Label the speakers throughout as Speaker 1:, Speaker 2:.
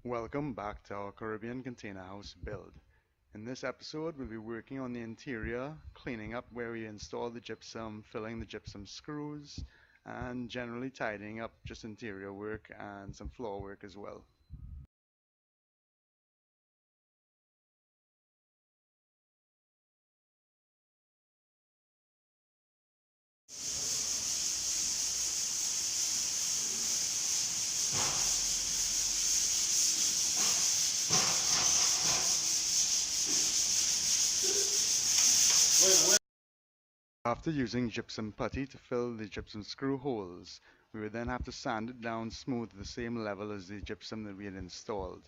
Speaker 1: Welcome back to our Caribbean container house build. In this episode, we'll be working on the interior, cleaning up where we installed the gypsum, filling the gypsum screws, and generally tidying up just interior work and some floor work as well. After using gypsum putty to fill the gypsum screw holes, we would then have to sand it down smooth to the same level as the gypsum that we had installed.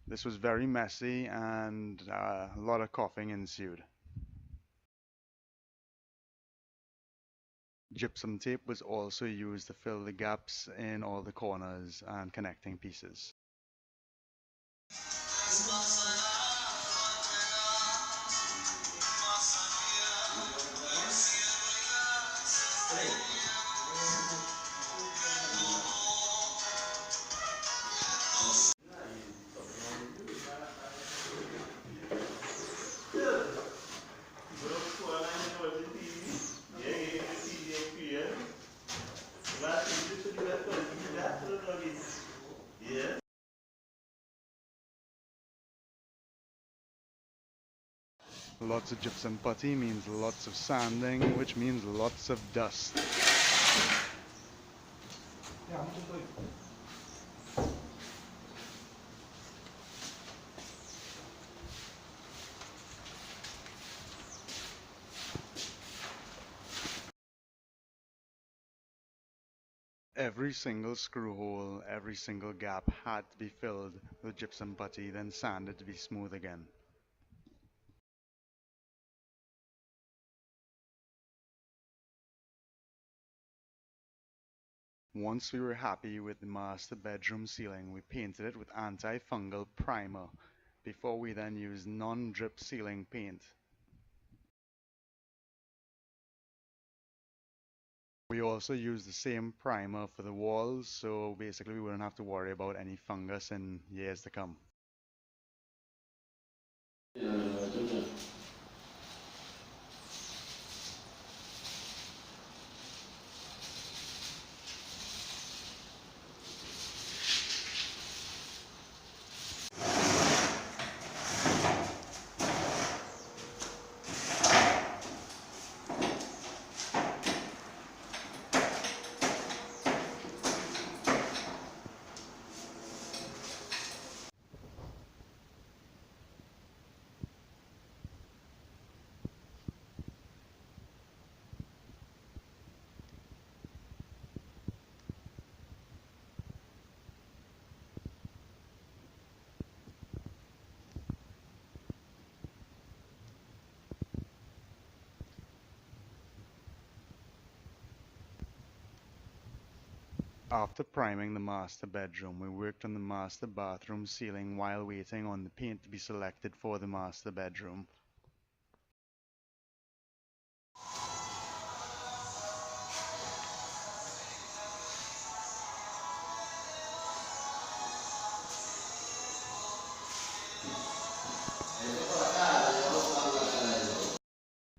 Speaker 1: This was very messy and a lot of coughing ensued. Gypsum tape was also used to fill the gaps in all the corners and connecting pieces. Lots of gypsum putty means lots of sanding, which means lots of dust. Every single screw hole, every single gap had to be filled with gypsum putty, then sanded to be smooth again. Once we were happy with the master bedroom ceiling, we painted it with anti-fungal primer before we then used non-drip ceiling paint. We also used the same primer for the walls, so basically we wouldn't have to worry about any fungus in years to come. After priming the master bedroom, we worked on the master bathroom ceiling while waiting on the paint to be selected for the master bedroom.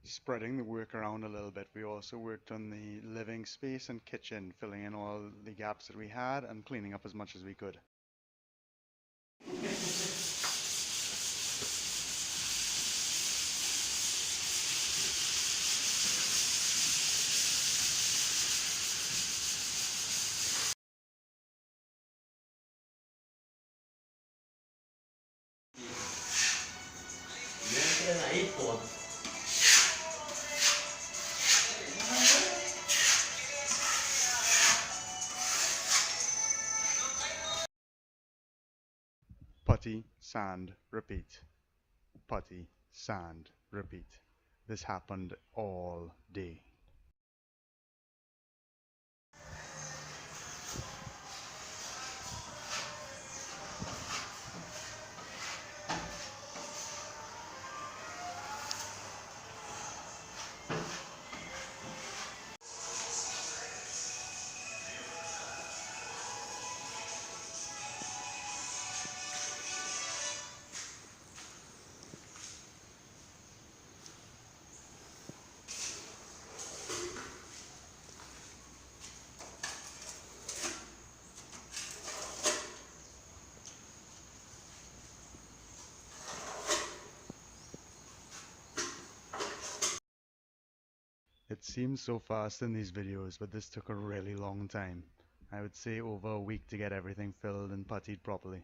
Speaker 1: Spreading the work around a little bit, we also worked on the living space and kitchen, filling in all the gaps that we had and cleaning up as much as we could. Putty, sand, repeat. Putty, sand, repeat. This happened all day. It seems so fast in these videos, but this took a really long time. I would say over a week to get everything filled and puttied properly.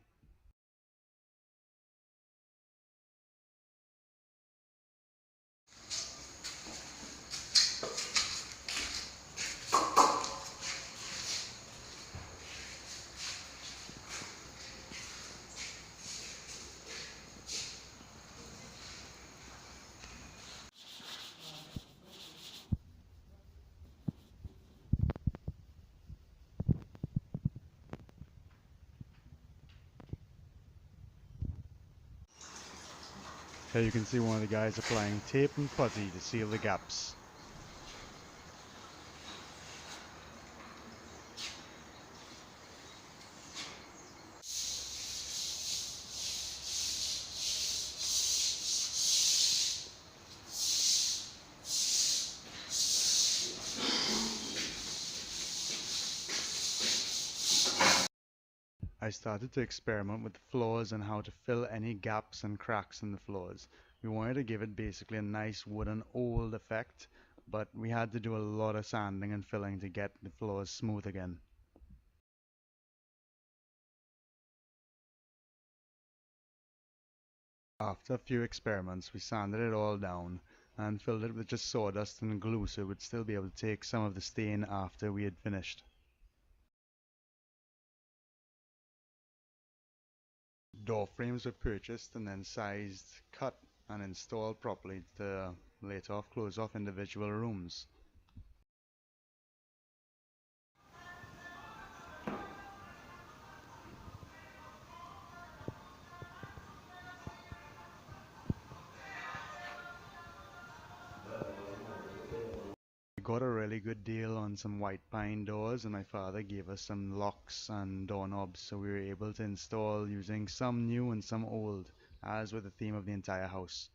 Speaker 1: Here you can see one of the guys applying tape and putty to seal the gaps. I started to experiment with the floors and how to fill any gaps and cracks in the floors. We wanted to give it basically a nice wooden old effect, but we had to do a lot of sanding and filling to get the floors smooth again. After a few experiments, we sanded it all down and filled it with just sawdust and glue so it would still be able to take some of the stain after we had finished. Door frames were purchased and then sized, cut, and installed properly to later close off individual rooms. We got a really good deal on some white pine doors, and my father gave us some locks and doorknobs, so we were able to install using some new and some old, as with the theme of the entire house.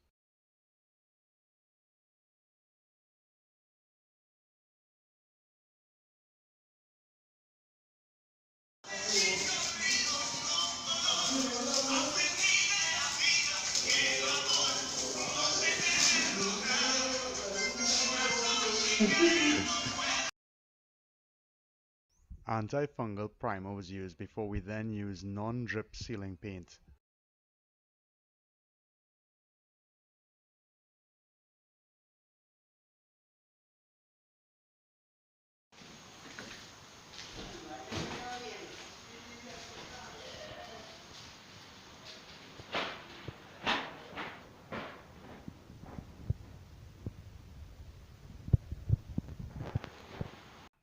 Speaker 1: Antifungal primer was used before we then used non-drip sealing paint.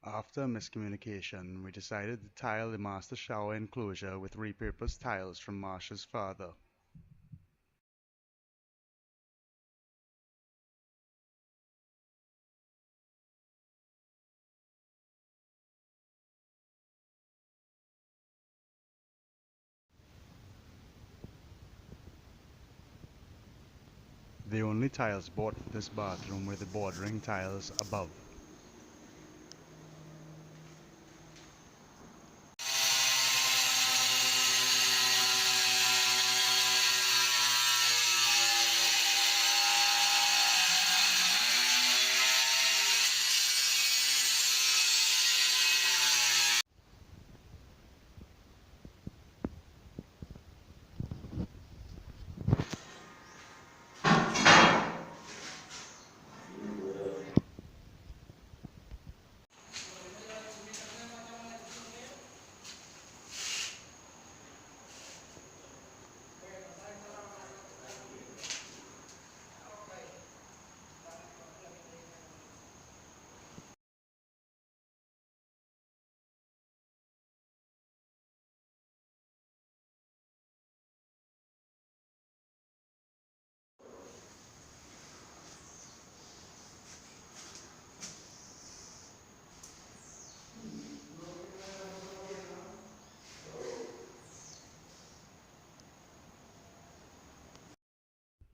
Speaker 1: After miscommunication, we decided to tile the master shower enclosure with repurposed tiles from Marsha's father. The only tiles bought for this bathroom were the bordering tiles above.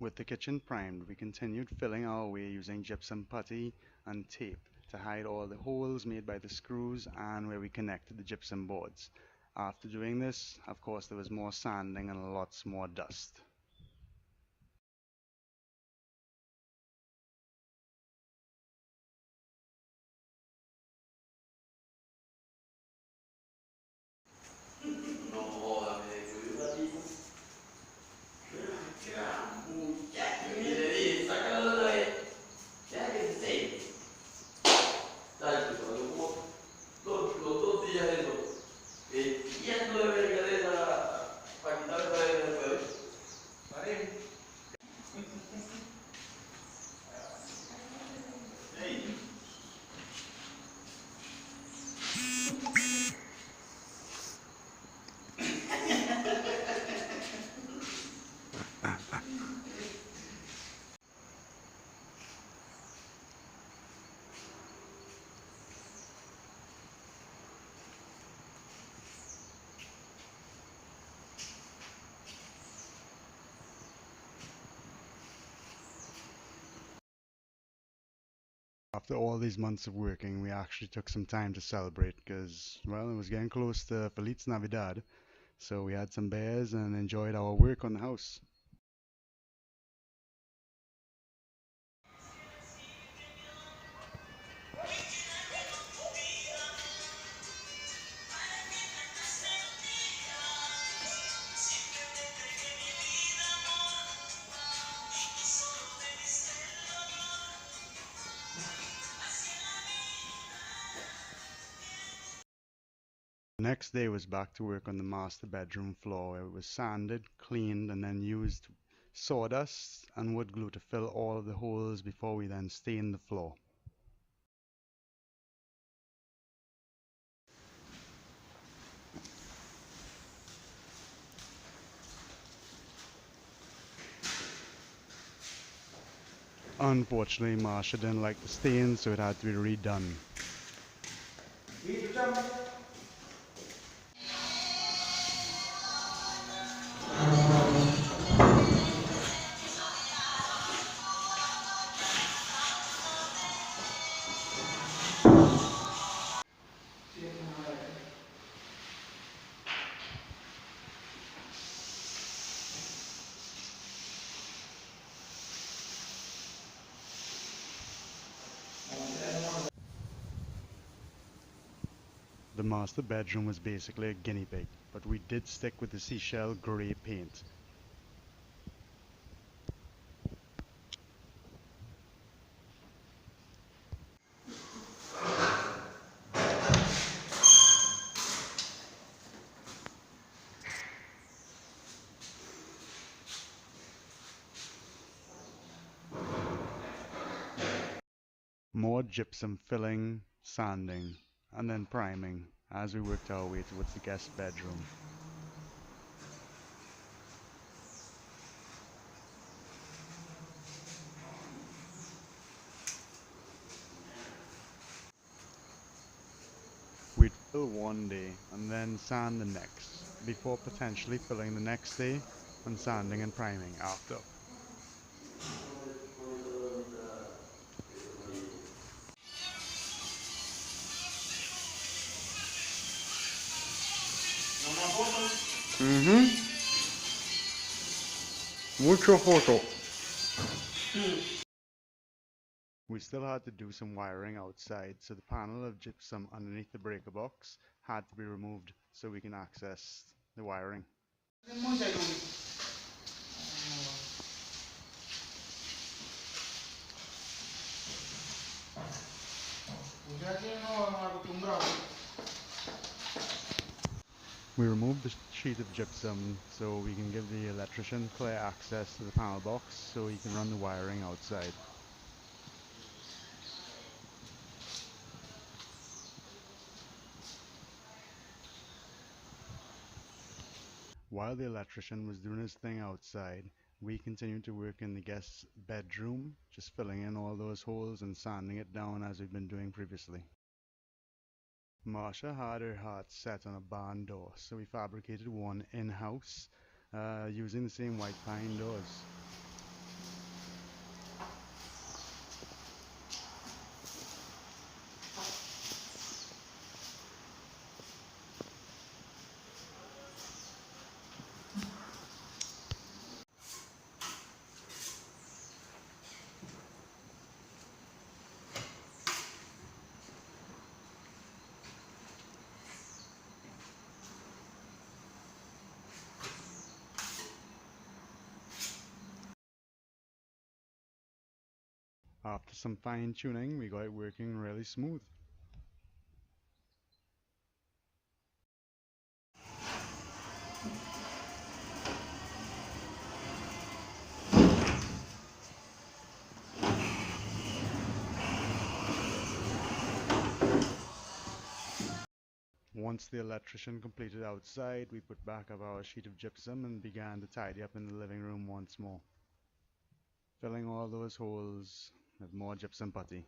Speaker 1: With the kitchen primed, we continued filling our way using gypsum putty and tape to hide all the holes made by the screws and where we connected the gypsum boards. After doing this, of course, there was more sanding and lots more dust. After all these months of working, we actually took some time to celebrate because, well, it was getting close to Feliz Navidad, so we had some beers and enjoyed our work on the house. The next day was back to work on the master bedroom floor. It was sanded, cleaned, and then used sawdust and wood glue to fill all of the holes before we then stained the floor. Unfortunately, Marsha didn't like the stain, so it had to be redone. The master bedroom was basically a guinea pig, but we did stick with the seashell grey paint. More gypsum filling, sanding, and then priming as we worked our way towards the guest bedroom. We'd fill one day and then sand the next, before potentially filling the next day and sanding and priming after. Mucho foto. We still had to do some wiring outside, so the panel of gypsum underneath the breaker box had to be removed so we can access the wiring. We removed the sheet of gypsum so we can give the electrician clear access to the panel box so he can run the wiring outside. While the electrician was doing his thing outside, we continued to work in the guest's bedroom, just filling in all those holes and sanding it down as we've been doing previously. Marsha had her heart set on a barn door, so we fabricated one in-house using the same white pine doors. After some fine tuning, we got it working really smooth. Once the electrician completed outside, we put back up our sheet of gypsum and began to tidy up in the living room once more, filling all those holes with more gypsum putty.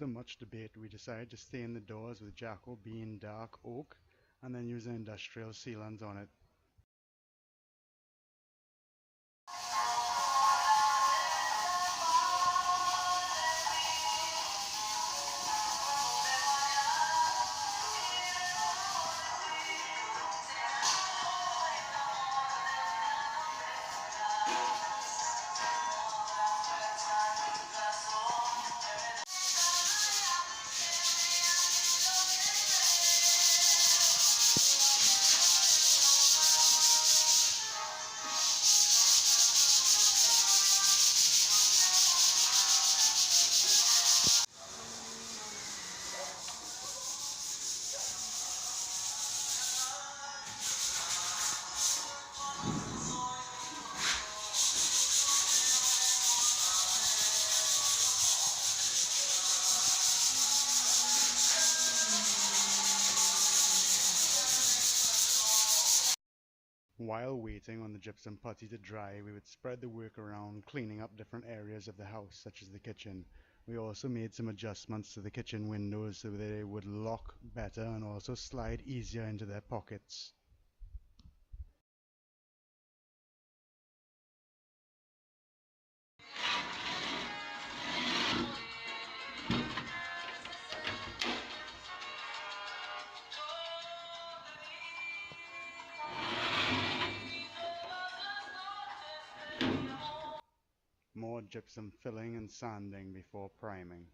Speaker 1: After much debate, we decided to stain the doors with Jacko bean dark oak and then use an industrial sealant on it. While waiting on the gypsum putty to dry, we would spread the work around, cleaning up different areas of the house, such as the kitchen. We also made some adjustments to the kitchen windows so they would lock better and also slide easier into their pockets. More gypsum filling and sanding before priming.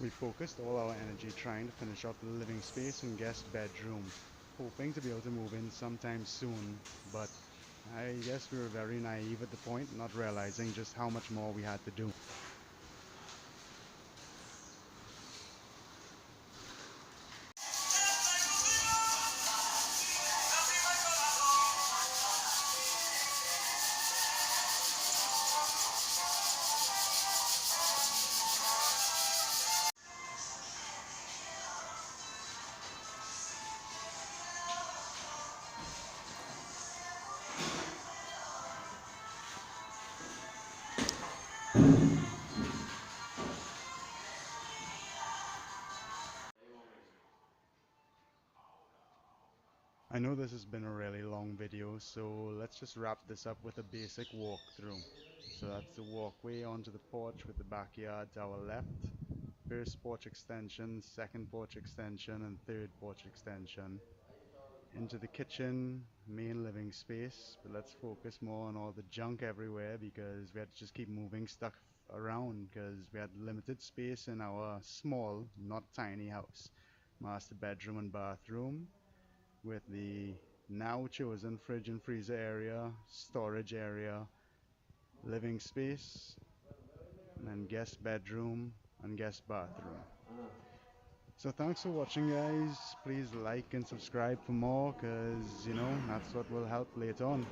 Speaker 1: We focused all our energy trying to finish up the living space and guest bedroom, hoping to be able to move in sometime soon, but I guess we were very naive at the point, not realizing just how much more we had to do. I know this has been a really long video, so let's just wrap this up with a basic walkthrough. So that's the walkway onto the porch with the backyard to our left, first porch extension, second porch extension, and third porch extension. Into the kitchen, main living space, but let's focus more on all the junk everywhere because we had to just keep moving stuff around because we had limited space in our small, not tiny house. Master bedroom and bathroom with the now chosen fridge and freezer area, storage area, living space, and then guest bedroom and guest bathroom. So thanks for watching, guys. Please like and subscribe for more because, that's what will help later on.